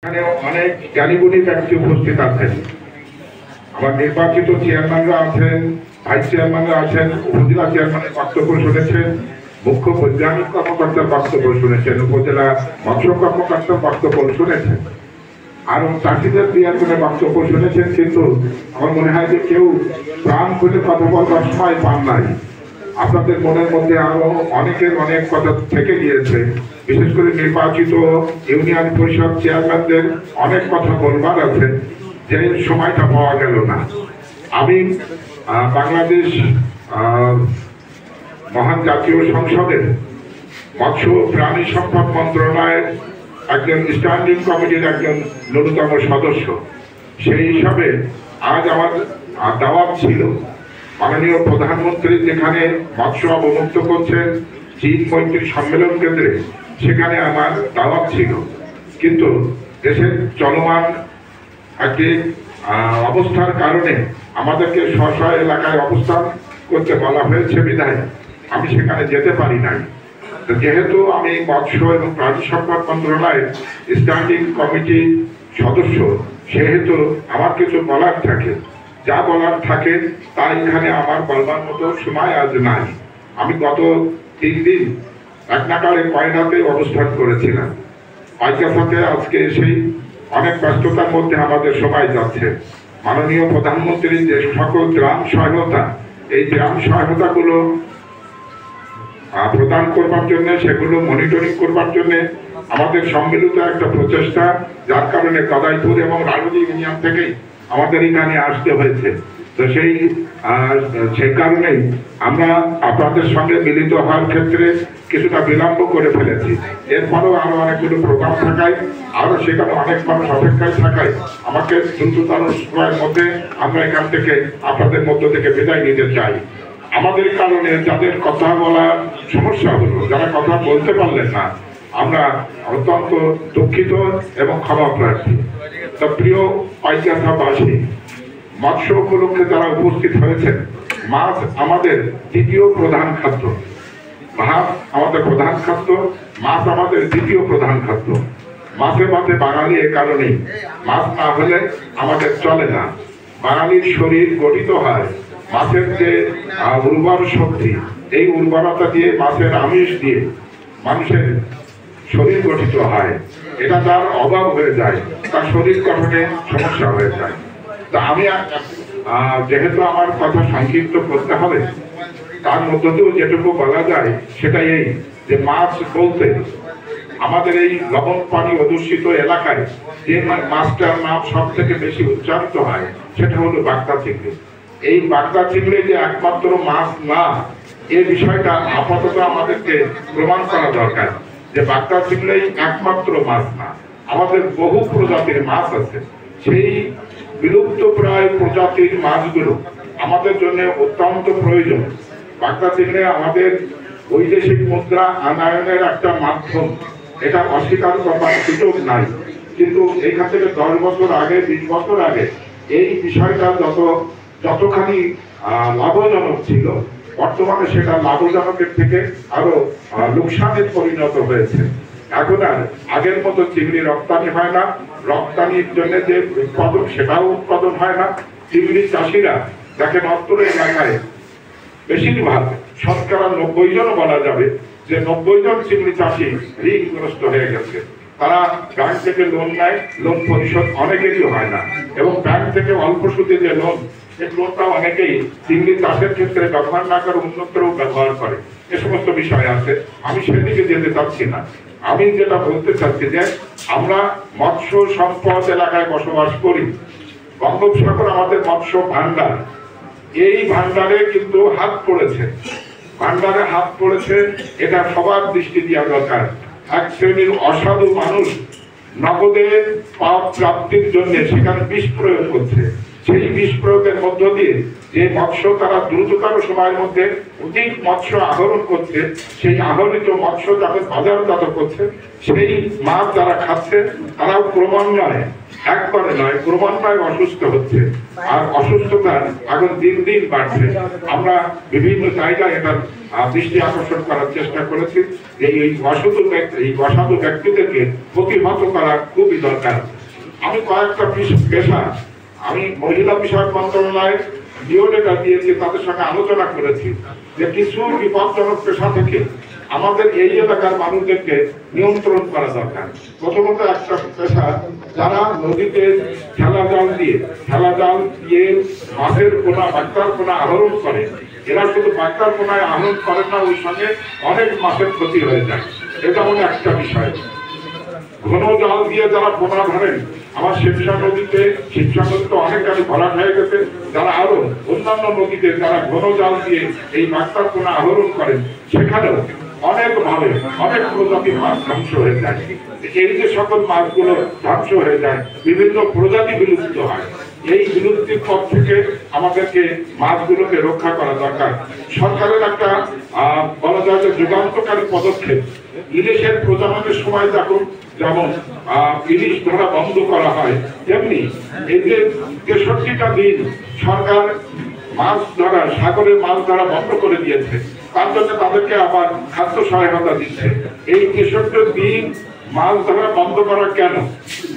এখানে অনেক জ্ঞানীগুণী ব্যক্তি উপস্থিত আছেন। আমার নির্বাচিত চেয়ারম্যানরা আছেন, ভাইস চেয়ারম্যানরা আছেন, উপজেলা চেয়ারম্যানের বক্তব্য শুনেছেন, মুখ্য বৈজ্ঞানিক কর্মকর্তার বক্তব্য শুনেছেন, উপজেলা মৎস্য কর্মকর্তার বক্তব্য শুনেছেন, আরো চাষিদের চেয়ারম্যানের বক্তব্য শুনেছেন। কিন্তু আমার মনে হয় যে কেউ প্রাণ খুলে কথা বলবার সময় পান নাই। আপনাদের মনের মধ্যে আরো অনেকের অনেক কথা থেকে গিয়েছে। বিশেষ করে নির্বাচিত ইউনিয়ন পরিষদ চেয়ারম্যানদের অনেক কথা বলবার আছে, যে সময়টা পাওয়া গেল না। আমি বাংলাদেশ মহান জাতীয় সংসদের মৎস্য প্রাণী সম্পদ মন্ত্রণালয়ের একজন স্ট্যান্ডিং কমিটির একজন ন্যূনতম সদস্য। সেই হিসাবে আজ আমার দাওয়াত ছিল মাননীয় প্রধানমন্ত্রী যেখানে মৎস্য অবমুক্ত করছেন চীন মৈত্রী সম্মেলন কেন্দ্রে, সেখানে আমার দাওয়াত ছিল। কিন্তু দেশের চলমান একটি অবস্থার কারণে আমাদেরকে স্ব এলাকায় অবস্থান করতে বলা হয়েছে বিধায় আমি সেখানে যেতে পারি নাই। যেহেতু আমি মৎস্য এবং প্রাণী সম্পদ মন্ত্রণালয়ের স্ট্যান্ডিং কমিটির সদস্য, সেহেতু আমার কিছু বলার থাকে। যা বলার থাকে তা এখানে আমার বলবার মতো সময় আজ নাই। আমি গত 3 দিন এক নাগাড়ে কয়নাতে অবস্থান করেছিলাম। পাইকাসাতে আজকে এসেই অনেক ব্যস্ততার মধ্যে আমাদের সময় যাচ্ছে। মাননীয় প্রধানমন্ত্রীর যে সকল গ্রাম সহায়তা, এই গ্রাম সহায়তাগুলো প্রদান করবার জন্য, সেগুলো মনিটরিং করবার জন্য আমাদের সম্মিলিত একটা প্রচেষ্টা, যার কারণে কাদাইপুর এবং রাজুরি ইউনিয়ন থেকেই আমাদের এখানে আসতে হয়েছে। তো সেই কারণেই আমরা আপনাদের সঙ্গে মিলিত হওয়ার ক্ষেত্রে কিছুটা বিলম্ব করে ফেলেছি। এরপরেও আরো অনেকগুলো প্রোগ্রাম থাকায়, আরো সেখানে অনেক মানুষ অপেক্ষায় থাকায় আমাকে দ্রুততর সময়ের মধ্যে আমরা এখান থেকে আপনাদের মধ্য থেকে বিদায় নিতে চাই। আমাদের কারণে যাদের কথা বলার সমস্যা হলো, যারা কথা বলতে পারলেন না, আমরা অত্যন্ত দুঃখিত এবং ক্ষমা প্রার্থী। তো প্রিয় পাইকাসাবাসী, মৎস্য উপলক্ষে যারা উপস্থিত হয়েছেন, মাছ আমাদের দ্বিতীয় প্রধান খাদ্য। ভাত আমাদের প্রধান খাদ্য, মাছ আমাদের দ্বিতীয় প্রধান খাদ্য। মাছে মাছে বাঙালি এ কারণেই, মাছ না হলে আমাদের চলে না। বাঙালির শরীর গঠিত হয় মাছের যে উর্বর শক্তি, এই উর্বরতা দিয়ে, মাছের আমিষ দিয়ে মানুষের শরীর গঠিত হয়। এটা তার অভাব হয়ে যায়, তার শরীর গঠনে সমস্যা হয়ে যায়। তা আমি যেহেতু আমার কথা সংক্ষিপ্ত করতে হবে, তার মধ্য দিয়েও যেটুকু বলা যায় সেটা এই যে মাছ বলতে আমাদের এই লবণ পানি অদূষিত এলাকায় যে মাছটার নাম সব থেকে বেশি উচ্চারিত হয় সেটা হলো বাগদা চিংড়ি। এই বাগদা চিংড়ি যে একমাত্র মাছ না, এই বিষয়টা আপাতত আমাদেরকে প্রমাণ করা দরকার যে বাগদা চিংড়ি একমাত্র মাছ না, আমাদের বহু প্রজাতির মাছ আছে। সেই বিলুপ্ত প্রায় প্রজাতির মাছগুলো আমাদের জন্য অত্যন্ত প্রয়োজন। বাগদা চিংড়ি আমাদের বৈদেশিক মুদ্রা আনয়নের একটা মাধ্যম, এটা অস্বীকার করবার সুযোগ নাই। কিন্তু এখান থেকে 10 বছর আগে, 20 বছর আগে এই বিষয়টা যতখানি লাভজনক ছিল, বর্তমানে সেটা লাভজনকের থেকে আরো লোকসানের পরিণত হয়েছে। এখন আর আগের মতো চিংড়ি রপ্তানি হয় না, রপ্তানির জন্য যে উৎপাদন সেটাও উৎপাদন হয় না। চিংড়ি চাষিরা দেখেন অত্র এলাকায় বেশিরভাগ, শতকরা 90 জন বলা যাবে যে 90 জন চিংড়ি চাষি ঋণগ্রস্ত হয়ে গেছে। তারা ব্যাংক থেকে লোন নেয়, লোন পরিশোধ অনেকেরই হয় না, এবং ব্যাংক থেকে অল্প সুদে যে লোন, এই লোনটা অনেকেই চিংড়ি চাষের ক্ষেত্রে ব্যবহার না করে অন্যত্রও ব্যবহার করে। এ সমস্ত বিষয় আছে, আমি সেদিকে যেতে চাচ্ছি না। আমি যেটা বলতে চাচ্ছি যে আমরা মৎস্য সম্পদ এলাকায় বসবাস করি। বঙ্গোপসাগর আমাদের মৎস্য ভান্ডার, এই ভান্ডারে কিন্তু হাত পড়েছে, ভান্ডারে হাত পড়েছে, এটা সবার দৃষ্টি দেওয়া দরকার। এক শ্রেণীর অসাধু মানুষ নগদের পাপ প্রাপ্তির জন্য সেখানে বিষ প্রয়োগ করছে। সেই বিষ প্রয়োগের মধ্য দিয়ে যে মৎস্য তারা দ্রুততর সময়ের মধ্যে অধিক মৎস্য আহরণ করছে, সেই আহরিত মৎস্য যখন বাজারজাত করছে, সেই মাছ যারা খাচ্ছে তারাও ক্রমান্বয়ে একবারে নয় ক্রমান্বয়ে অসুস্থ হচ্ছে, আর অসুস্থতা এখন দিন দিন বাড়ছে। আমরা বিভিন্ন জায়গায় এটার দৃষ্টি আকর্ষণ করার চেষ্টা করেছি যে এই অসাধু ব্যক্তিদেরকে প্রতিহত করা খুবই দরকার। আমি কয়েকটা পেশা আমি মহিলা বিষয়ক মন্ত্রণালয়ের ডিওলেটা দিয়েছি, তাদের সঙ্গে আলোচনা করেছি যে কিছু বিপজ্জনক পেশা থেকে আমাদের এই এলাকার মানুষদেরকে নিয়ন্ত্রণ করা দরকার। প্রথমত একটা পেশা, যারা নদীতে ঠেলা জাল দিয়ে মাছের পোনা বাগদার পোনা আহরণ করে, এরা শুধু বাগদার পোনায় আহরণ করেন না, ওই সঙ্গে অনেক মাছের ক্ষতি হয়ে যায়। এটা হলো একটা বিষয়। ঘন জাল দিয়ে যারা পোনা ধরেন, আমার শিবসা নদীতে অনেক গাড়ি ভরাট হয়ে গেছে, যারা আরো অন্যান্য নদীতে যারা ঘন জাল দিয়ে এই বাগদার পোনা আহরণ করেন, সেখানেও অনেক প্রজাতির মাছ ধ্বংস হয়ে যায়। এই যে সকল মাছগুলো ধ্বংস হয়ে যায়, বিভিন্ন প্রজাতি বিলুপ্ত হয়। এই বিলুপ্তির পথ থেকে আমাদেরকে মাছগুলোকে রক্ষা করা দরকার। সরকারের একটা বলা যায় যে যুগান্তকারী পদক্ষেপ, ইলিশের প্রজননের সময় যেমন ইলিশ ধরা বন্ধ করা হয়, তেমনি এই যে 63টা দিন সরকার মাছ ধরা, সাগরে মাছ ধরা বন্ধ করে দিয়েছে, তার জন্য তাদেরকে আবার খাদ্য সহায়তা দিচ্ছে। এই 63 দিন মাছ ধরা বন্ধ করা কেন?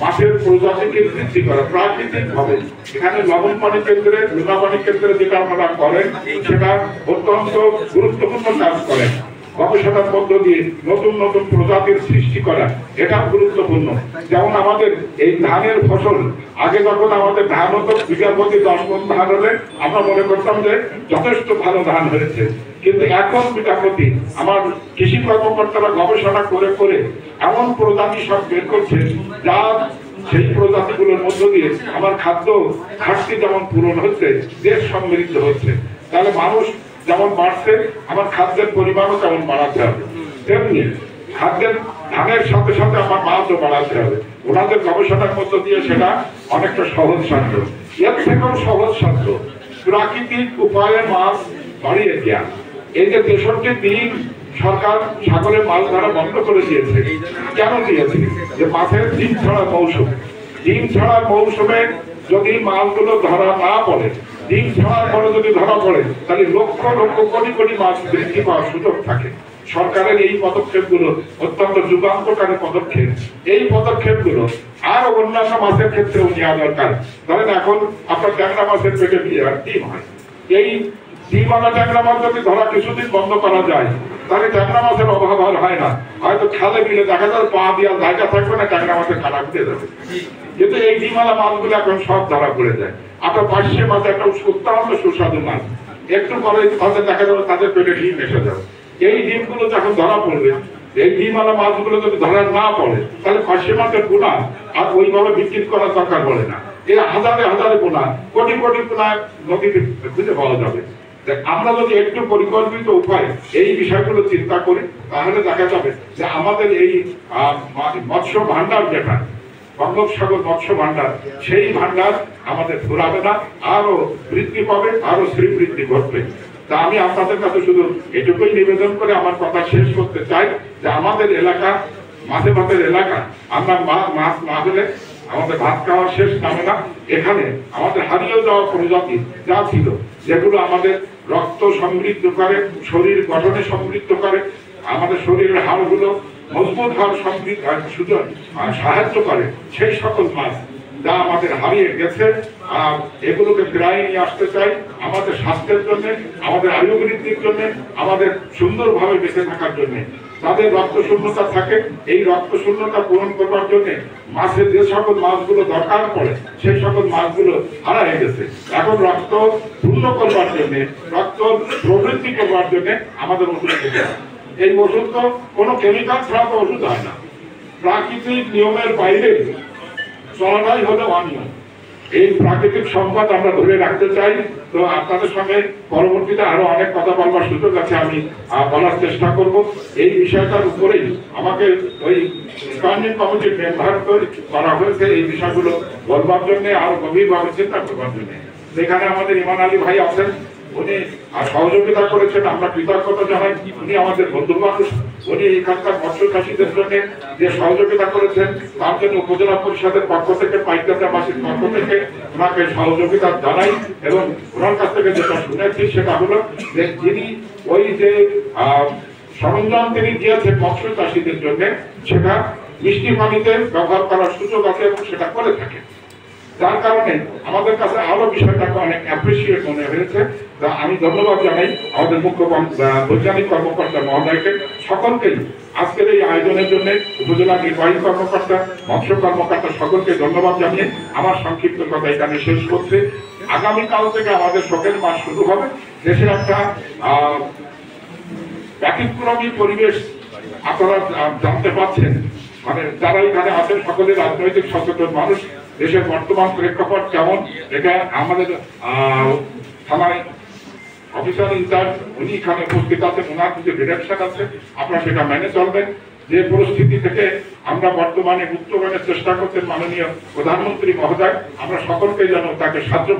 মাছের প্রজাতিকে বৃদ্ধি করা প্রাকৃতিক ভাবে। এখানে লবণ পানি কেন্দ্রে, লোনা পানি কেন্দ্রে যেটা আপনারা করেন, সেটা অত্যন্ত গুরুত্বপূর্ণ কাজ করেন। গবেষণার মধ্য দিয়ে নতুন নতুন প্রজাতির সৃষ্টি করা, এটা গুরুত্বপূর্ণ। যেমন আমাদের এই ধানের ফসল, আগে যখন আমাদের ধান হতো বিঘা প্রতি 10 মণ ধান হলে আমরা মনে করতাম যে যথেষ্ট ভালো ধান হয়েছে, কিন্তু এখন বিঘা প্রতি আমার কৃষি কর্মকর্তারা গবেষণা করে করে এমন প্রজাতি সব বের করছে, যা সেই প্রজাতিগুলোর মধ্য দিয়ে আমার খাদ্য ঘাটতি যেমন পূরণ হচ্ছে, দেশ সমৃদ্ধ হচ্ছে। তাহলে মানুষ যেমন বাড়ছে, আমার খাদ্যের পরিমাণও তেমন বাড়াতে হবে। তেমনি ধানের সাথে সাথে আমার মাছও বাড়াতে হবে। ওনাদের গবেষণার মধ্য দিয়ে সেটা অনেকটা সহজ সাধ্য। এর থেকেও সহজ সাধ্য প্রাকৃতিক উপায়ে মাছ বাড়িয়ে দেওয়া। এই যে 63 দিন সরকার সাগরে মাছ ধরা বন্ধ করে দিয়েছে, কেন দিয়েছে? যে মাছের ডিম ছাড়া মৌসুমে যদি মাছগুলো ধরা না পড়ে, ডিম ছাড়ার পরে যদি ধরা পড়ে, তাহলে লক্ষ লক্ষ কোটি কোটি মাছ বৃদ্ধি পাওয়ার সুযোগ থাকে। সরকারের এই পদক্ষেপগুলো অত্যন্ত যুগান্তকারী পদক্ষেপ। এই পদক্ষেপগুলো আরো অন্যান্য মাছের ক্ষেত্রেও নেওয়া দরকার। ধরেন এখন আপনার ট্যাংরা মাছের পেটে ডিম হয়, এই ডিমওয়ালা ট্যাংরা মাছ যদি ধরা কিছুদিন বন্ধ করা যায়, তাহলে ট্যাংরা মাছের অভাব আর হয় না। হয়তো খালে বিলে দেখা যায় পা দেওয়ার জায়গা থাকবে না, ট্যাংরা মাছের কাটা উঠে যাবে। কিন্তু এই ডিমওয়ালা মাছগুলো এখন সব ধরা পড়ে যায়। আপনার পার্শে মাছ একটা অত্যন্ত সুস্বাদু মাছ, একটু পরে তাদের দেখা যাবে তাদের পেটে ডিম এসে যাবে। এই ডিমগুলো যখন ধরা পড়বে, এই ডিমওয়ালা মাছগুলো যদি ধরা না পড়ে, তাহলে পার্শে মাছের পোনা আর ওইভাবে বিক্রি করার দরকার পড়ে না। এই হাজারে পোনা, কোটি কোটি পোনা নদীতে খুঁজে পাওয়া যাবে। আমরা যদি একটু পরিকল্পিত উপায় এই বিষয়গুলো চিন্তা করি, তাহলে দেখা যাবে যে আমাদের এই মৎস্য ভান্ডার, যেটা বঙ্গোপসাগর মৎস্য ভান্ডার, সেই ভান্ডার আমাদের ফুরাবে না, আরো বৃদ্ধি পাবে, আরো শ্রীবৃদ্ধি ঘটবে। তা আমি আপনাদের কাছে শুধু এটুকুই নিবেদন করে আমার কথা শেষ করতে চাই যে আমাদের এলাকা মাছে ভাতের এলাকা, আমরা মাছ না হলে আমাদের ভাত খাওয়া শেষ নামে না। এখানে আমাদের হারিয়ে যাওয়া প্রজাতি যা ছিল, যেগুলো আমাদের রক্ত সমৃদ্ধ করে, শরীর গঠনে সমৃদ্ধ করে, আমাদের শরীরের হাড়গুলো মজবুত হওয়ার সুযোগ সাহায্য করে, সেই সকল মাছ যা আমাদের হারিয়ে গেছে, এগুলোকে ফিরিয়ে নিয়ে আসতে চাই। আমাদের স্বাস্থ্যের জন্য, আমাদের আয়ু বৃদ্ধির জন্য, আমাদের সুন্দরভাবে বেঁচে থাকার জন্য। তাদের রক্ত শূন্যতা থাকে, এই রক্ত শূন্যতা পূরণ করবার জন্য মাছের যে সকল মাছগুলো দরকার পড়ে, সেই সকল মাছগুলো হারিয়ে গেছে। এখন রক্ত পূর্ণ করবার জন্য, রক্ত প্রবৃদ্ধি করবার জন্য আমাদের ওষুধ খেতে হয়। এই ওষুধ তো কোনো কেমিক্যাল ছাড়া তো ওষুধ হয় না। প্রাকৃতিক নিয়মের বাইরে চলাটাই হলো অনিয়ম। এই প্রাকৃতিক সম্পদ আমরা ধরে রাখতে চাই। তো আপনাদের সঙ্গে পরবর্তীতে আরো অনেক কথা বলবার সুযোগ আছে, আমি বলার চেষ্টা করব। এই বিষয়টার উপরেই আমাকে ওই স্ট্যান্ডিং কমিটির মেম্বার করা হয়েছে, এই বিষয়গুলো বলবার জন্য, আরো গভীরভাবে চিন্তা করবার জন্য। যেখানে আমাদের ইমান আলী ভাই আছেন, উনি সহযোগিতা করেছেন, আমরা কৃতজ্ঞতা জানাই। উনি আমাদের বন্ধু মানুষ, উনি এখানকার মৎস্য চাষীদের জন্য যে সহযোগিতা করেছেন তার জন্য উপজেলা পরিষদের পক্ষ থেকে, পাইকারবাসীর পক্ষ থেকে ওনাকে সহযোগিতা জানাই। এবং ওনার কাছ থেকে যেটা শুনেছি সেটা হলো যে যিনি ওই যে সরঞ্জাম তিনি দিয়েছেন মৎস্য চাষীদের জন্য, সেটা মিষ্টি পানিতে ব্যবহার করার সুযোগ আছে এবং সেটা করে থাকে। যার কারণে আমাদের কাছে আরো বিষয়টাকে অনেক অ্যাপ্রিসিয়েট মনে হয়েছে। আমি ধন্যবাদ জানাই আমাদের মুখ্য বৈজ্ঞানিক কর্মকর্তা মহোদয়কে, সকলকেই আজকের এই আয়োজনের জন্য উপজেলা নির্বাহী কর্মকর্তা, মৎস্য কর্মকর্তা সকলকে ধন্যবাদ জানিয়ে আমার সংক্ষিপ্ত কথা এখানে শেষ করছে। আগামীকাল থেকে আমাদের শোকের মাস শুরু হবে। দেশে একটা ব্যতিক্রমী পরিবেশ আপনারা জানতে পাচ্ছেন, মানে যারা এখানে আছেন সকলে রাজনৈতিক সচেতন মানুষ। দেশের বর্তমান প্রেক্ষাপট কেমন এটা আমাদের থানায় অফিসার ইনচার্জ উনি এখানে উপস্থিত আছেন, ওনার কিছু ডিরেকশন আছে, আপনারা সেটা মেনে চলবেন। যে পরিস্থিতি থেকে আমরা বর্তমানে উত্তরণের চেষ্টা করছেন মাননীয় প্রধানমন্ত্রী মহোদয়, আমরা সকলকে যেন তাকে সাহায্য